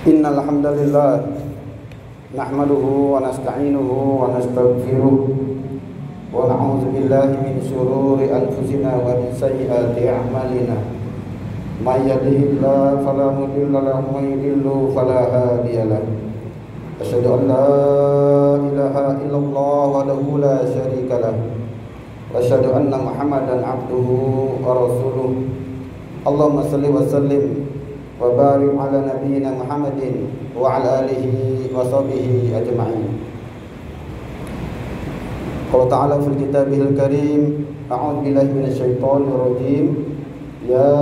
Innal hamdalillah nahmaduhu wa nasta'inuhu wa nastaghfiruh wa na'udzu billahi min shururi anfusina wa min sayyiati a'malina. May yahdihillahu fala mudilla lahu wa may yudlil fala hadiya lahu. Asyhadu an la ilaha illallah wahdahu la syarika lahu wa asyhadu anna Muhammadan 'abduhu wa rasuluh. Allahumma shalli wa sallim wa barik ala nabiyyina Muhammadin wa ala alihi wa sahbihi ajma'in. Qala ta'ala fil kitabihil karim, a'udzu billahi minasy syaithanir rajim. Ya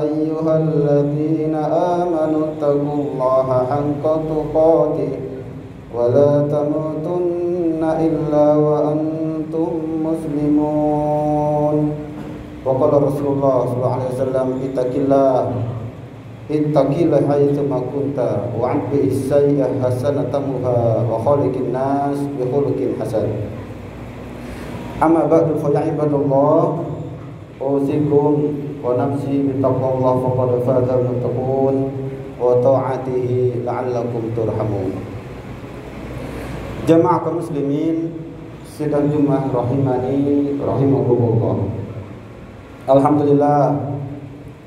ayyuhalladzina amanu taqullaha haqqa tuqatih wa la tamutunna illa wa antum muslimun. Wa qala Rasulullah sallallahu alaihi wasallam, ittaqillah haitsu ma kunta wa anbi as-sayyi'ah hasanatamuha wa khaliqin nas bi khuluqin hasan. Amma ba'du fa ya ibadallah, usikum wa nafsi bi taqwallah faqad faza al-muttaqun wa ta'atihi la'allakum turhamun. Jamaah kaum muslimin sidang Jumat rahimani rahimakumullah. Alhamdulillah,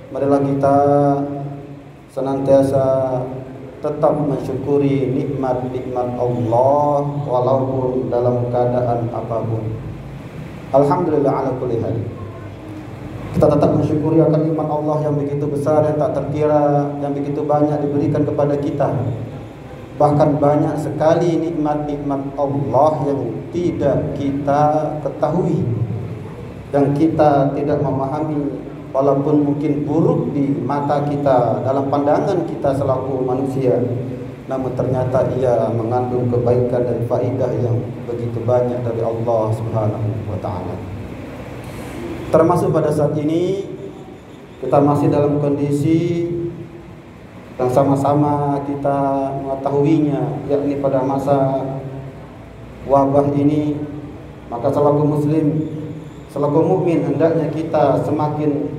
marilah kita senantiasa tetap mensyukuri nikmat-nikmat Allah walaupun dalam keadaan apapun. Alhamdulillah ala kulli hal. Kita tetap mensyukuri akan nikmat Allah yang begitu besar, yang tak terkira, yang begitu banyak diberikan kepada kita. Bahkan banyak sekali nikmat-nikmat Allah yang tidak kita ketahui, yang kita tidak memahami, walaupun mungkin buruk di mata kita, dalam pandangan kita selaku manusia, namun ternyata ia mengandung kebaikan dan faidah yang begitu banyak dari Allah Subhanahu wa taala. Termasuk pada saat ini kita masih dalam kondisi yang sama-sama kita mengetahuinya, yakni pada masa wabah ini. Maka selaku muslim, selaku mukmin, hendaknya kita semakin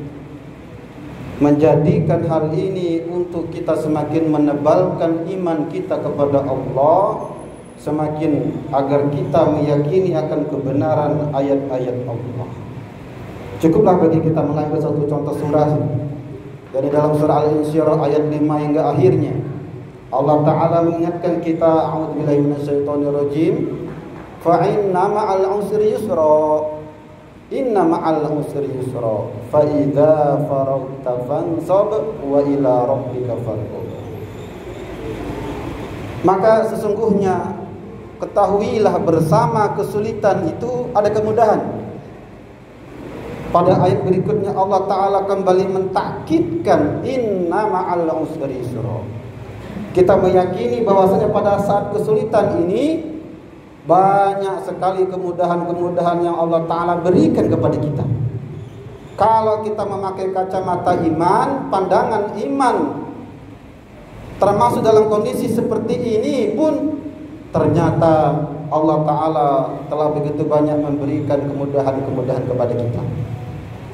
menjadikan hal ini untuk kita semakin menebalkan iman kita kepada Allah, semakin agar kita meyakini akan kebenaran ayat-ayat Allah. Cukuplah bagi kita mengambil satu contoh surah dari dalam surah Al-Insyirah ayat 5 hingga akhirnya. Allah Ta'ala mengingatkan kita, a'udzubillahi minasyaitonir rajim, fa inna ma'al usri yusra. Inna ma'al usri yusra, fa idza faraghta fansab wa ila rabbika farghab. Maka sesungguhnya ketahuilah bersama kesulitan itu ada kemudahan. Pada ayat berikutnya Allah Ta'ala kembali mentakkidkan inna ma'al usri yusra. Kita meyakini bahwasanya pada saat kesulitan ini banyak sekali kemudahan-kemudahan yang Allah Ta'ala berikan kepada kita. Kalau kita memakai kacamata iman, pandangan iman, termasuk dalam kondisi seperti ini pun, ternyata Allah Ta'ala telah begitu banyak memberikan kemudahan-kemudahan kepada kita.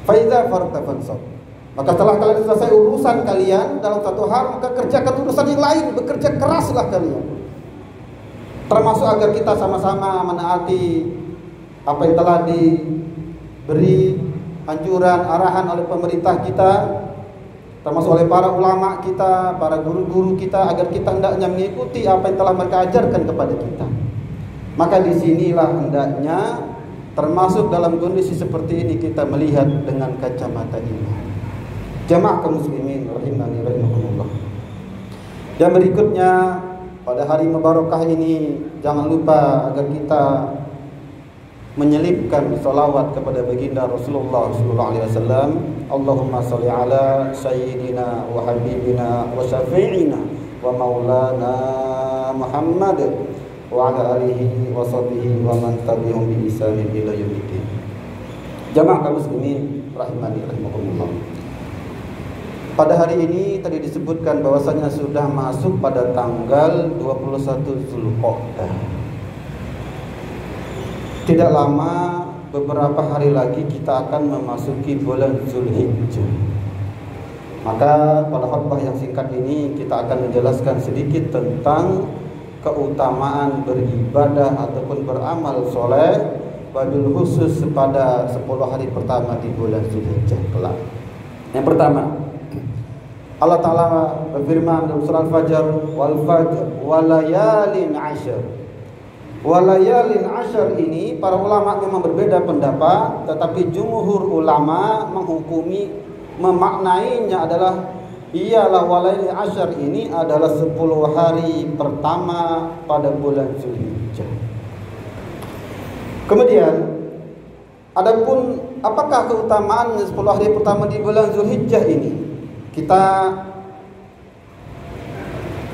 Faiza farta fansab. Maka setelah kalian selesai urusan kalian dalam satu hal, maka kerjakan urusan yang lain, bekerja keraslah kalian. Termasuk agar kita sama-sama menaati apa yang telah diberi anjuran, arahan oleh pemerintah kita, termasuk oleh para ulama kita, para guru-guru kita, agar kita hendaknya mengikuti apa yang telah mereka ajarkan kepada kita. Maka disinilah hendaknya, termasuk dalam kondisi seperti ini, kita melihat dengan kacamata iman. Jamaah kaum muslimin rahimani rahimakumullah. Dan berikutnya, pada hari mubarakah ini, jangan lupa agar kita menyelipkan salawat kepada baginda Rasulullah sallallahu alaihi wasallam. Allahumma shalli ala sayyidina wa habibina wa syafi'ina wa maulana Muhammad wa ala alihi wa sahbihi wa man tabi'ahum bi ihsan ila yaumil. Jamaah kaum muslimin rahimani rahimakumullah. Pada hari ini tadi disebutkan bahwasanya sudah masuk pada tanggal 21 Zulqa'dah. Tidak lama, beberapa hari lagi kita akan memasuki bulan Zulhijjah. Maka pada khutbah yang singkat ini kita akan menjelaskan sedikit tentang keutamaan beribadah ataupun beramal soleh, wabil khusus pada 10 hari pertama di bulan Zulhijjah kelak. Yang pertama, Allah Ta'ala berfirman dalam surah Al-Fajr, wal fajr walayalin ashar. Walayalin ashar ini para ulama memang berbeda pendapat, tetapi jumhur ulama memaknainya adalah ialah walayalin ashar ini adalah 10 hari pertama pada bulan Zulhijjah. Kemudian adapun apakah keutamaan 10 hari pertama di bulan Zulhijjah ini? Kita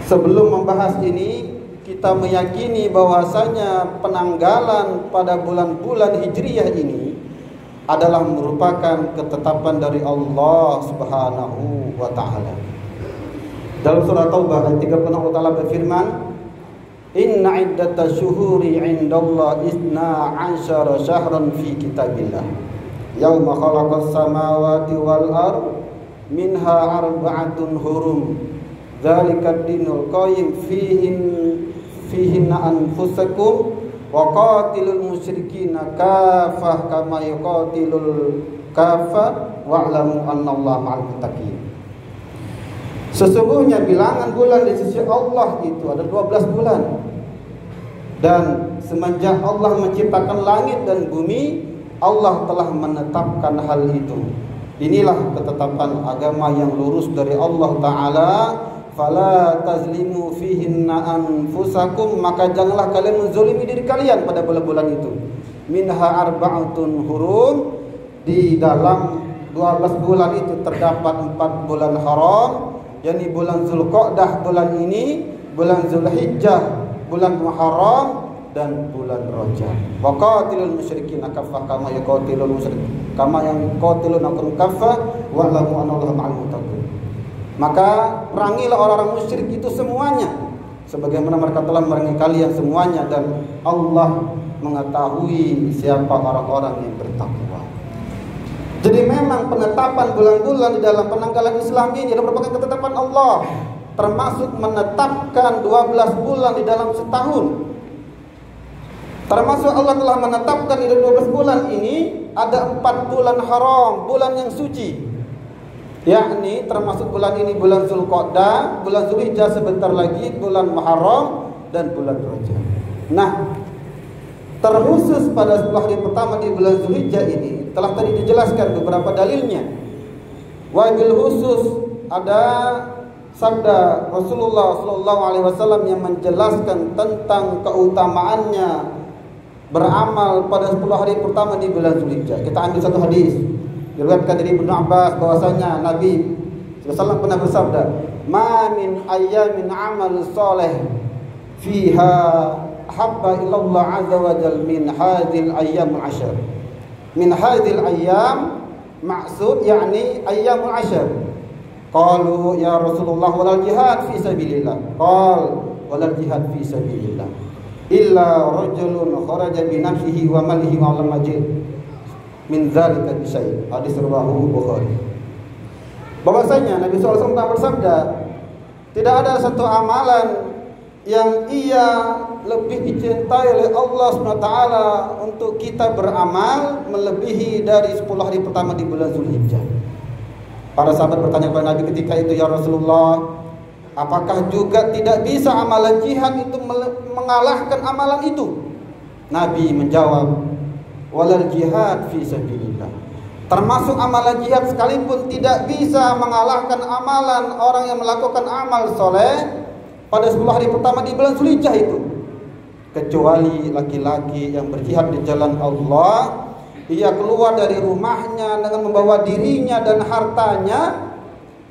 sebelum membahas ini, kita meyakini bahwasanya penanggalan pada bulan-bulan Hijriyah ini adalah merupakan ketetapan dari Allah Subhanahu wa taala. Dalam surah Taubah ayat 30 Allah Ta'ala berfirman, "Inna iddatash syuhuri 'indallahi 12 syahran fi kitabillah. Yauma khalaqas samawati wal ardh minha arba'atun hurum. Dzalikad dinul qayyim fihinna anfusakum wa qatilul musyrikina kafah kama yuqatilul kafah wa'lamu annallaha ma'al muttaqin." Sesungguhnya bilangan bulan di sisi Allah itu ada 12 bulan. Dan semenjak Allah menciptakan langit dan bumi, Allah telah menetapkan hal itu. Inilah ketetapan agama yang lurus dari Allah Ta'ala. Fala tazlimu fihinna anfusakum, maka janganlah kalian menzalimi diri kalian pada bulan-bulan itu. Minha arba'atun hurum, di dalam 12 bulan itu terdapat 4 bulan haram, yakni bulan Zulqa'dah bulan ini, bulan Zulhijjah bulan Muharram, dan bulan Rajab. Wa qatilul musyrikin kaffah kama yaqatilul musyrik kama yaqatilunakum kaffah wa'lamu annallaha ma'al muttaqin. Maka perangilah orang-orang musyrik itu semuanya sebagaimana mereka telah memerangi kalian semuanya, dan Allah mengetahui siapa orang-orang yang bertakwa. Jadi memang penetapan bulan-bulan di dalam penanggalan Islam ini adalah merupakan ketetapan Allah, termasuk menetapkan 12 bulan di dalam setahun. Termasuk Allah telah menetapkan di dalam 12 bulan ini ada 4 bulan haram, bulan yang suci. Yakni termasuk bulan ini bulan Zulqa'dah, bulan Zulhijjah sebentar lagi, bulan Muharram, dan bulan Rajab. Nah, terkhusus pada 10 hari pertama di bulan Zulhijjah ini telah tadi dijelaskan beberapa dalilnya. Wabil khusus ada sabda Rasulullah SAW yang menjelaskan tentang keutamaannya beramal pada 10 hari pertama di bulan Zulhijjah. Kita ambil satu hadis diriwayatkan dari Ibnu Abbas bahwasanya Nabi SAW pernah bersabda, "Ma min ayyamin amal saleh fiha habba ilallah azza wa jal min hadhil ayyamul ashar." Min hadhil ayyam maksud yakni ayyamul ashar. Qalu ya Rasulullah walal jihad fi sabilillah. Qal walal jihad fi sabilillah illa rajulun kharaja bi nafsihi wa malihi wa lam majid min dzalika bisyai. Hadis riwayat Bukhari. Bahwasanya Nabi SAW bersabda, tidak ada satu amalan yang ia lebih dicintai oleh Allah SWT untuk kita beramal melebihi dari 10 hari pertama di bulan Zulhijjah. Para sahabat bertanya kepada Nabi ketika itu, ya Rasulullah, apakah juga tidak bisa amalan jihad itu mengalahkan amalan itu? Nabi menjawab, walal jihad fi sabilillah. Termasuk amalan jihad sekalipun tidak bisa mengalahkan amalan orang yang melakukan amal soleh pada 10 hari pertama di bulan Zulhijjah itu, kecuali laki-laki yang berjihad di jalan Allah. Ia keluar dari rumahnya dengan membawa dirinya dan hartanya,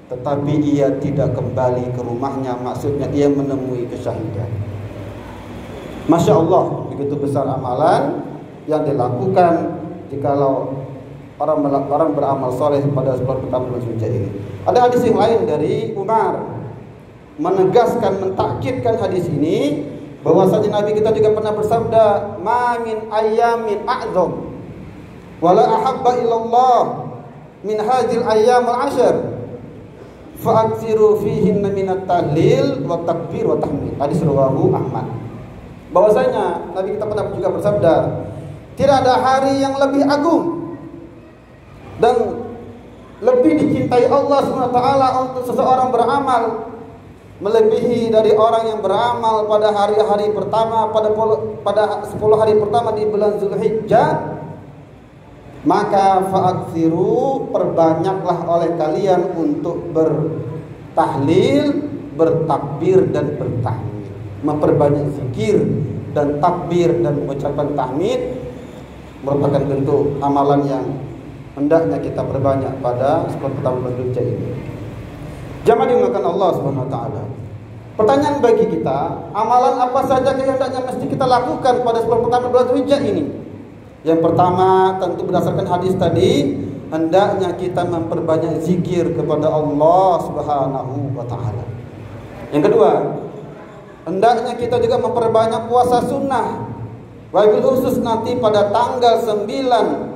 tetapi ia tidak kembali ke rumahnya, maksudnya ia menemui kesyahidan. Masya Allah, begitu besar amalan yang dilakukan jikalau orang beramal soleh pada 10 pertama bulan Zulhijjah ini. Ada hadis yang lain dari Umar menegaskan, mentakkidkan hadis ini, Bahwasanya Nabi kita juga pernah bersabda, "Ma min ayyamin a'zam wala ahabba ilallah min hadhil ayyamul 'ashr fa'aksiru fihinna minat tahlil wa takbir wa tahmid." Hadis rawahu Ahmad. Bahwasanya Nabi kita pernah juga bersabda, tidak ada hari yang lebih agung dan lebih dicintai Allah SWT untuk seseorang beramal melebihi dari orang yang beramal pada hari-hari pertama, pada 10 hari pertama di bulan Zulhijjah. Maka fa'aksiru, perbanyaklah oleh kalian untuk bertahlil, bertakbir dan bertahmid. Memperbanyak zikir dan takbir dan mengucapkan tahmid merupakan bentuk amalan yang hendaknya kita perbanyak pada 10 pertama bulan Zulhijjah ini. Jamaah dimuliakan Allah Subhanahu wa taala. Pertanyaan bagi kita, amalan apa saja yang hendaknya mesti kita lakukan pada 10 pertama bulan Zulhijjah ini? Yang pertama, tentu berdasarkan hadis tadi, hendaknya kita memperbanyak zikir kepada Allah Subhanahu wa taala. Yang kedua, hendaknya kita juga memperbanyak puasa sunnah. Wabil khusus nanti pada tanggal 9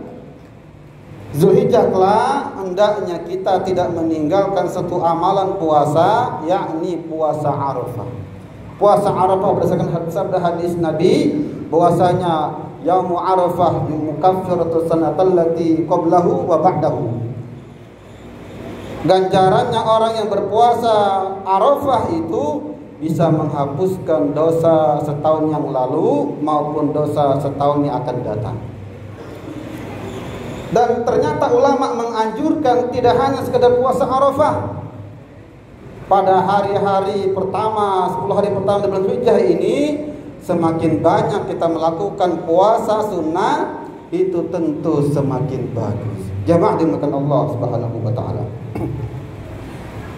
Zulhijjah kelak, hendaknya kita tidak meninggalkan satu amalan puasa, yakni puasa Arafah. Puasa Arafah berdasarkan sabda hadis Nabi bahwasanya Yaumu Arafah mukaffiratu sanatal lati qablahu wa ba'dahu. Ganjarannya orang yang berpuasa Arafah itu bisa menghapuskan dosa setahun yang lalu maupun dosa setahun yang akan datang. Dan ternyata ulama menganjurkan tidak hanya sekedar puasa Arafah. Pada hari-hari pertama, 10 hari pertama di bulan Zulhijjah ini, semakin banyak kita melakukan puasa sunnah, itu tentu semakin bagus. Jamaah dimuliakan Allah Subhanahu wa taala.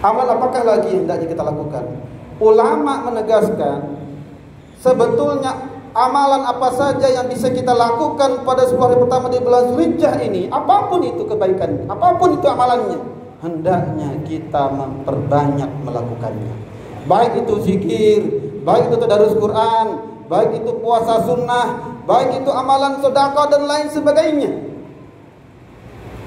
Amal apakah lagi yang hendaknya kita lakukan? Ulama menegaskan sebetulnya amalan apa saja yang bisa kita lakukan pada 10 hari pertama di bulan Zulhijjah ini, apapun itu kebaikan, apapun itu amalannya, hendaknya kita memperbanyak melakukannya. Baik itu zikir, baik itu tadarus Quran, baik itu puasa sunnah, baik itu amalan sedekah dan lain sebagainya.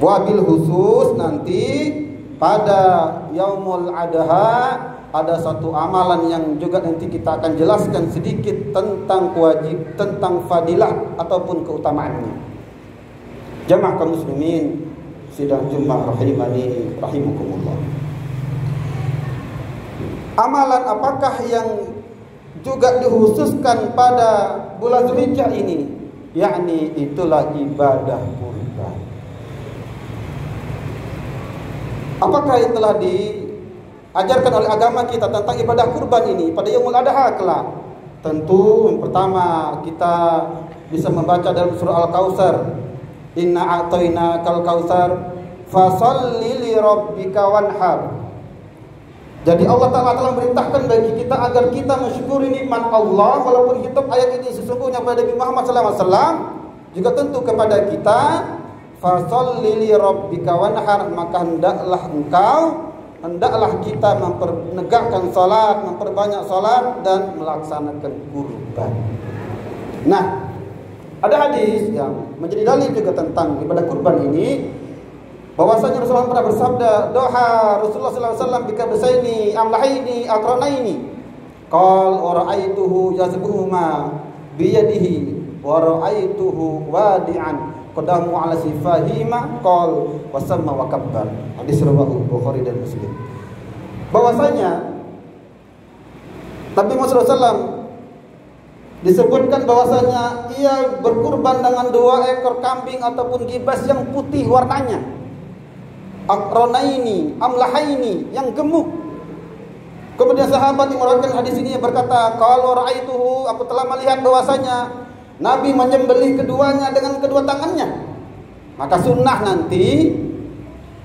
Wabil khusus nanti pada Yaumul Adha ada satu amalan yang juga nanti kita akan jelaskan sedikit tentang tentang fadilah ataupun keutamaannya. Jamaah kaum muslimin sidang Jumat rahimani rahimakumullah. Amalan apakah yang juga dikhususkan pada bulan Zulhijjah ini? Yakni itulah ibadah kurban. Apakah yang telah diajarkan oleh agama kita tentang ibadah kurban ini pada Yaumul Adha kelak? Tentu yang pertama kita bisa membaca dalam surah Al-Kautsar, inna a'tainakal kautsar fasholli li rabbika wanhar. Jadi Allah Ta'ala telah memerintahkan bagi kita agar kita mensyukuri nikmat Allah. Walaupun hidup ayat ini sesungguhnya pada Nabi Muhammad SAW juga tentu kepada kita, fasholli li rabbika wanhar, maka hendaklah kita menegakkan salat, memperbanyak salat dan melaksanakan kurban. Nah, ada hadis yang menjadi dalil juga tentang ibadah kurban ini, bahwasanya Rasulullah pernah bersabda, doha Rasulullah SAW bikabsaini amlahaini aqranaini, qal wa ra'aituhu yazbuhuma biyadihi wa ra'aituhu wadi'an qadamu ala sifahima qal wa samma wa kabbar. Hadis riwayat Bukhari dan Muslim. Bahwasanya Nabi Muhammad SAW disebutkan bahwasanya ia berkurban dengan 2 ekor kambing ataupun gibas yang putih warnanya, aqranaini amlahaini, yang gemuk. Kemudian sahabat yang meriwayatkan hadis ini berkata, kalau ra'aituhu, aku telah melihat bahwasanya Nabi menyembelih keduanya dengan kedua tangannya. Maka sunnah nanti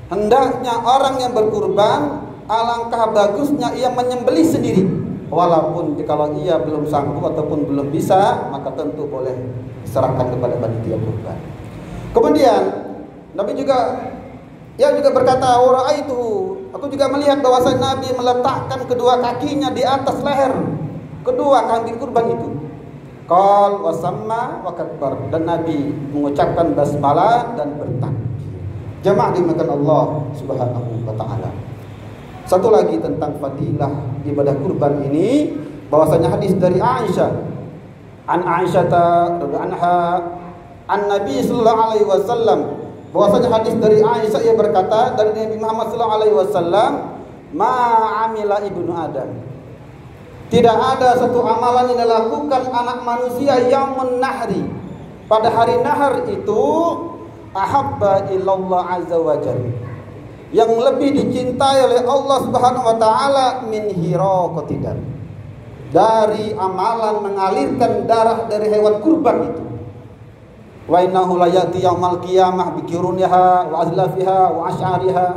hendaknya orang yang berkurban, alangkah bagusnya ia menyembelih sendiri. Walaupun kalau ia belum sanggup ataupun belum bisa, maka tentu boleh diserahkan kepada panitia kurban. Kemudian Nabi juga berkata, wa ra'aituhu, aku juga melihat bahwasanya Nabi meletakkan kedua kakinya di atas leher kedua kambing kurban itu. Qal wa samma wa kabbar, dan Nabi mengucapkan basmalah dan bertakbir. Jamaah dimakan Allah Subhanahu wa taala. Satu lagi tentang fadilah ibadah kurban ini, bahwasanya hadis dari Aisyah, an Aisyah radhiyallahu anha an Nabi sallallahu alaihi wasallam, bahwasanya hadis dari Aisyah, ia berkata dari Nabi Muhammad sallallahu alaihi wasallam, ma amila ibnu Adam, tidak ada satu amalan yang dilakukan anak manusia yang menahri pada hari nahar itu ahabba ilallah azza wa jalla, yang lebih dicintai oleh Allah Subhanahu wa taala min hiraqati dam, dari amalan mengalirkan darah dari hewan kurban itu. Wa innahu la yati yaumal qiyamah bi quruniha wa azlafiha wa asy'ariha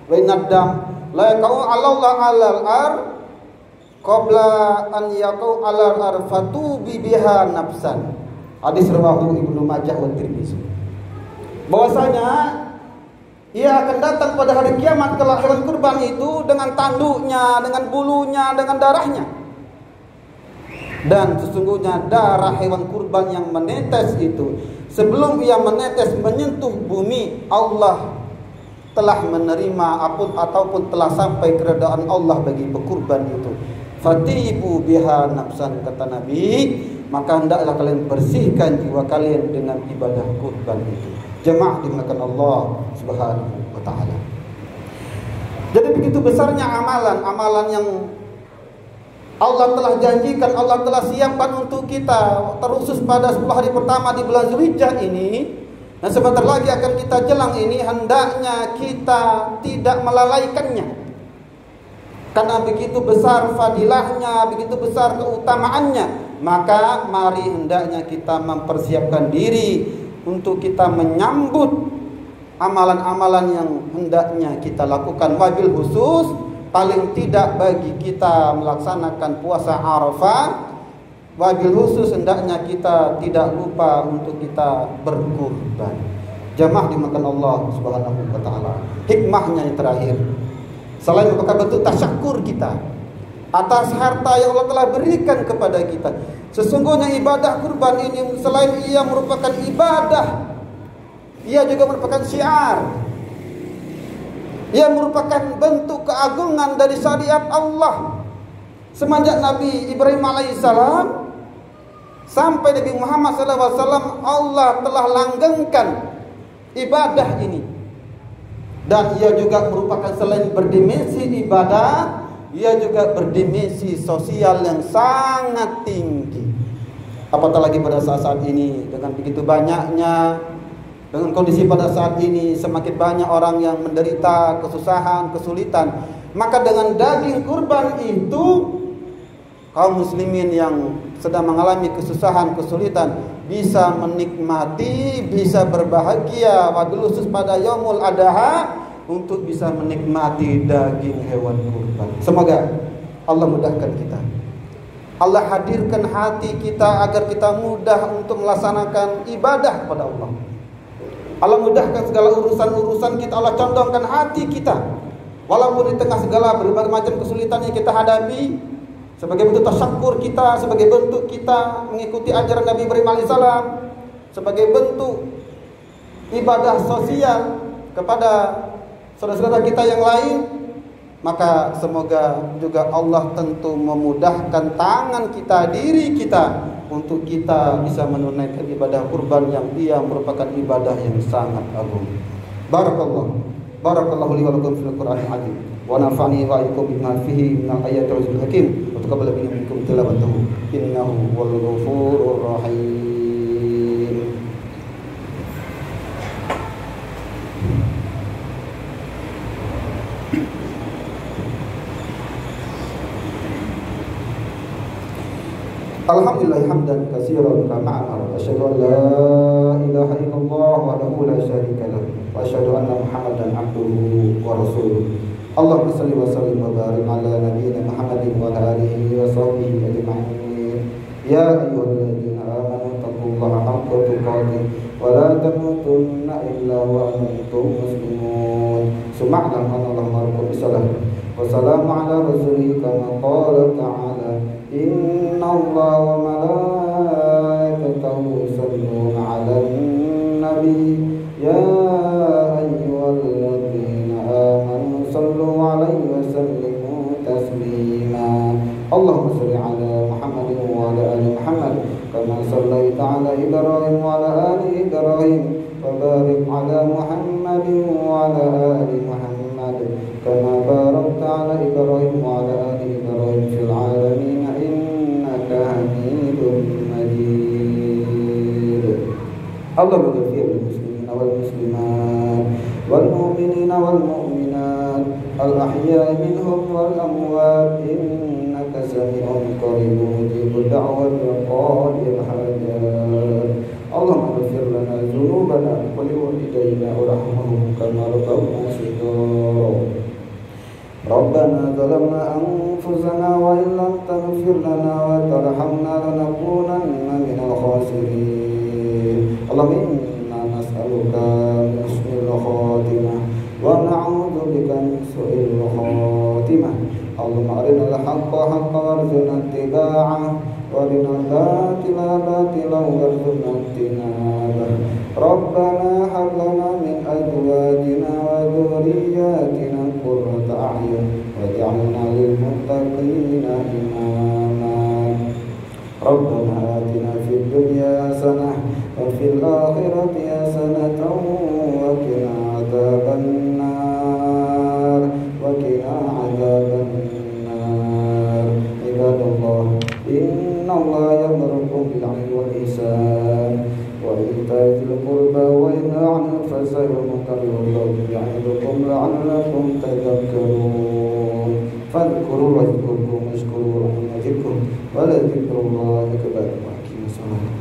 wa innad-dam la yaqau 'ala al-ar qabla an yaqau 'ala al-ar fatubi biha nafsan. Hadis rawahu Ibnu Majah wa Tirmizi. Bahwasanya ia akan datang pada hari kiamat kelak hewan kurban itu dengan tanduknya, dengan bulunya, dengan darahnya. Dan sesungguhnya darah hewan kurban yang menetes itu, sebelum ia menetes menyentuh bumi, Allah telah menerima ataupun telah sampai keredaan Allah bagi pekurban itu. Fatibu biha nafsan, kata Nabi, maka hendaklah kalian bersihkan jiwa kalian dengan ibadah kurban itu. Jemaah dimuliakan Allah Subhanahu wa taala. Jadi begitu besarnya amalan yang Allah telah janjikan, Allah telah siapkan untuk kita, terkhusus pada 10 hari pertama di bulan Zulhijjah ini, dan sebentar lagi akan kita jelang ini, hendaknya kita tidak melalaikannya. Karena begitu besar fadilahnya, begitu besar keutamaannya, maka mari hendaknya kita mempersiapkan diri untuk kita menyambut amalan-amalan yang hendaknya kita lakukan. Wabil khusus, paling tidak bagi kita melaksanakan puasa Arafah, wabil khusus hendaknya kita tidak lupa untuk kita berkurban. Jamaah dimakan Allah Subhanahu wa taala. Hikmahnya yang terakhir, selain merupakan bentuk tasyakur kita atas harta yang Allah telah berikan kepada kita, sesungguhnya ibadah kurban ini selain ia merupakan ibadah, ia juga merupakan syiar. Ia merupakan bentuk keagungan dari syariat Allah. Semenjak Nabi Ibrahim alaihissalam sampai Nabi Muhammad SAW, Allah telah langgengkan ibadah ini. Dan ia juga merupakan selain berdimensi ibadah, ia juga berdimensi sosial yang sangat tinggi. Apatah lagi pada saat-saat ini, dengan begitu banyaknya, dengan kondisi pada saat ini semakin banyak orang yang menderita kesusahan, kesulitan, maka dengan daging kurban itu kaum muslimin yang sedang mengalami kesusahan, kesulitan bisa menikmati, bisa berbahagia, wabil khusus pada Yaumul Adha, untuk bisa menikmati daging hewan kurban. Semoga Allah mudahkan kita, Allah hadirkan hati kita agar kita mudah untuk melaksanakan ibadah kepada Allah. Allah mudahkan segala urusan-urusan kita, Allah condongkan hati kita, walaupun di tengah segala berbagai macam kesulitan yang kita hadapi, sebagai bentuk tasyakur kita, sebagai bentuk kita mengikuti ajaran Nabi Ibrahim alaihissalam, sebagai bentuk ibadah sosial kepada saudara-saudara kita yang lain, maka semoga juga Allah tentu memudahkan tangan kita, diri kita, untuk kita bisa menunaikan ibadah kurban yang dia merupakan ibadah yang sangat agung. Barakallahu li wa lakum fil Qur'anil azim, wa nafa'ani wa iyyakum bima fihi min ayatil azizil hakim, wa taqabbal minkum tilawatahu innahu wal ghafurur rahim. Alhamdulillah hamdan katsiran kama amara, asyhadu an la ilaha illallah wahdahu la syarika lahu, wa asyhadu anna Muhammadan abduhu wa rasuluh. Allahumma shalli wa sallim wa barik ala nabiyyina Muhammadin wa ala alihi wa sahbihi ajma'in. Ya ayyuhalladzina amanu taqullaha haqqa tuqatih wa la tamutunna illa wa antum muslimun. Subhanallah wa salamun ala rasulih kama qala ta'ala. إن الله وملائكته يصلون على النبي يا أيها الذين آمنوا صلوا عليه وسلموا تسليما اللهم صل على محمد وعلى آل محمد كما صليت على إبراهيم وعلى آل إبراهيم وبارك على محمد وعلى آل محمد كما باركت على إبراهيم وعلى آل إبراهيم في العالمين إنك حميد مجيد اللهم اغفر للمسلمين والمسلمات والمؤمنين والمؤمنات الأحياء منهم والأموات إنك سميع قريب مجيب الدعوة وقاضي الحاجات اللهم اغفر لنا ذنوبنا ولوالدينا وارحمهم كما ربونا صغارا ربنا ظلمنا أنفسنا وإن لم تغفر لنا وترحمنا لنكونن من الخاسرين اللهم إنا نسألك حسن الخاتمة ونعوذ بك من سوء الخاتمة اللهم أرنا الحق حقا وارزقنا اتباعه وارنا الباطل باطلا وارزقنا اجتنابه ربنا هب لنا من أزواجنا وذرياتنا قرة أعين واجعلنا للمتقين إماما ربنا آتنا في الدنيا حسنة وفي الآخرة حسنة وقنا عذاب النار عباد الله إن الله يأمركم بالعدل والإحسان وإيتاء ذي القربى وينهى عن الفحشاء والمنكر والبغي يعظكم لعلكم تذكرون فاذكروا الله يذكركم واشكروا له على ذكره ولذكر الله أكبر وأقيموا الصلاة